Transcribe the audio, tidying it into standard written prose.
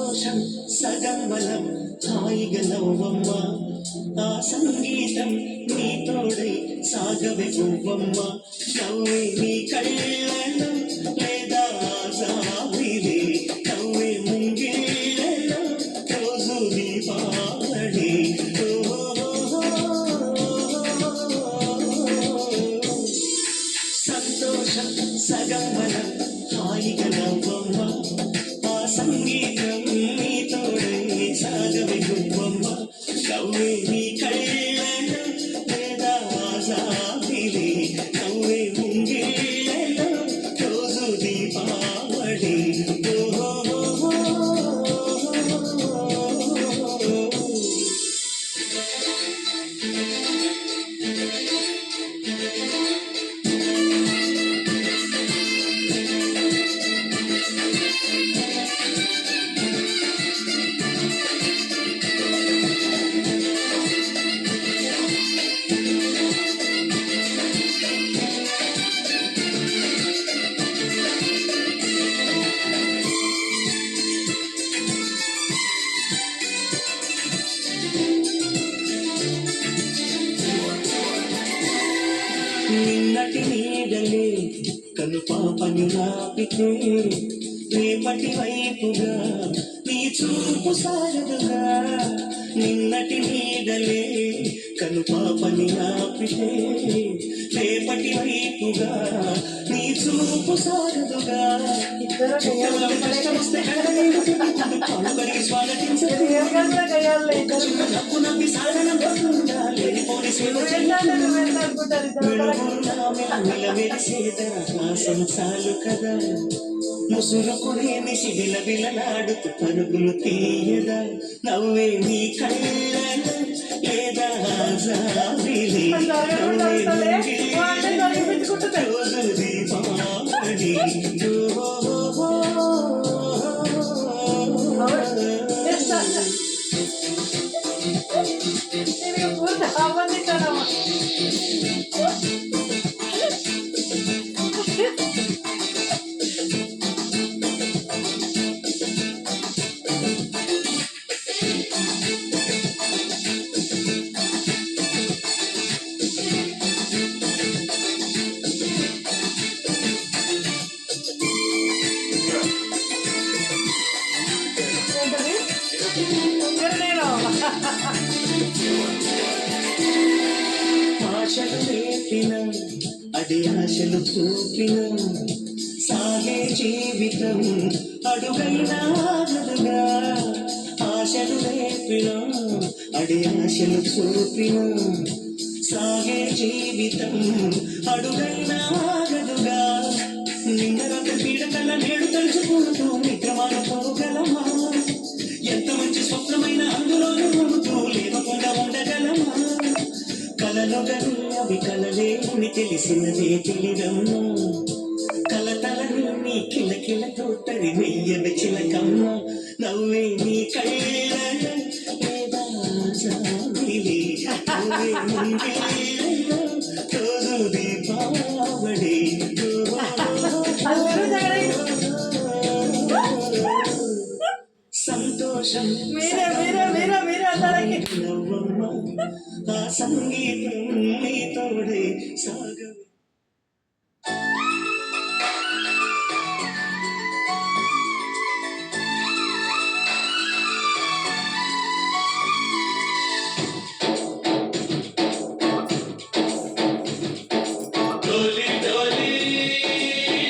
సంతోషం సగం బలం హాయిగా నవ్వమ్మ ఆ సంగీతం నీ తోడై సాగవే పువ్వమ్మ నవ్వే నీ కళ్ళలో లేదా జాబిలే నవ్వే ముంగిళ్ళలో రోజు దీపావళి సంతోషం సగం బలం హాయిగా నవ్వమ్మ ఆ సంగీతం నీ తోడై సాగవే పువ్వమ్మ నవ్వే నీ కళ్ళలో లేదా జాబిలే నవ్వే ముంగిళ్ళలో రోజు దీపావళి నిన్నటి నీడలే కను పాపని నాపితే రేపటి వైపుగా నీ చూపు సారదుగా నిన్నటి నీడలే కను పాపని నాపితే రేపటి వైపుగా నీ చూపు సారదుగా చాలు కదా ముసురుకునేమి శిబిల బిలలాడుతూ పరుగులు తీయదా నవ్వే నీ కళ్ళలో లేదా జాబిలే రోజు దీపావళి ఆశలు రేపిన అది ఆశలు చూపిన సాగే జీవితం అడుగైనా ఆగదుగా ఆశలు రేపిన అది ఆశలు చూపిన సాగే జీవితం అడుగైనా ఆగదుగా నిందరక పీడకల నేడు తలుచుకుంటూ నిద్రమాన పోగలమా ఎంత మంచి స్వప్నమైన అందులోనూ నమ్ముతూ లేవకుండా ఉండగలమా కలలుగని అవి కలలేని తెలిసినదే తెలివమ్మా కలతలని నీ కిలకిలతో తడి వెయ్యవి చిలకమ్మ నవ్వే నీ కళ్ళలో లేదా జాబిలే నవ్వే ముంగిళ్ళలో రోజు దీపావళి సంతోషం నవ్వమ్మ ఆ సంగీతం నీ తోడే సాగ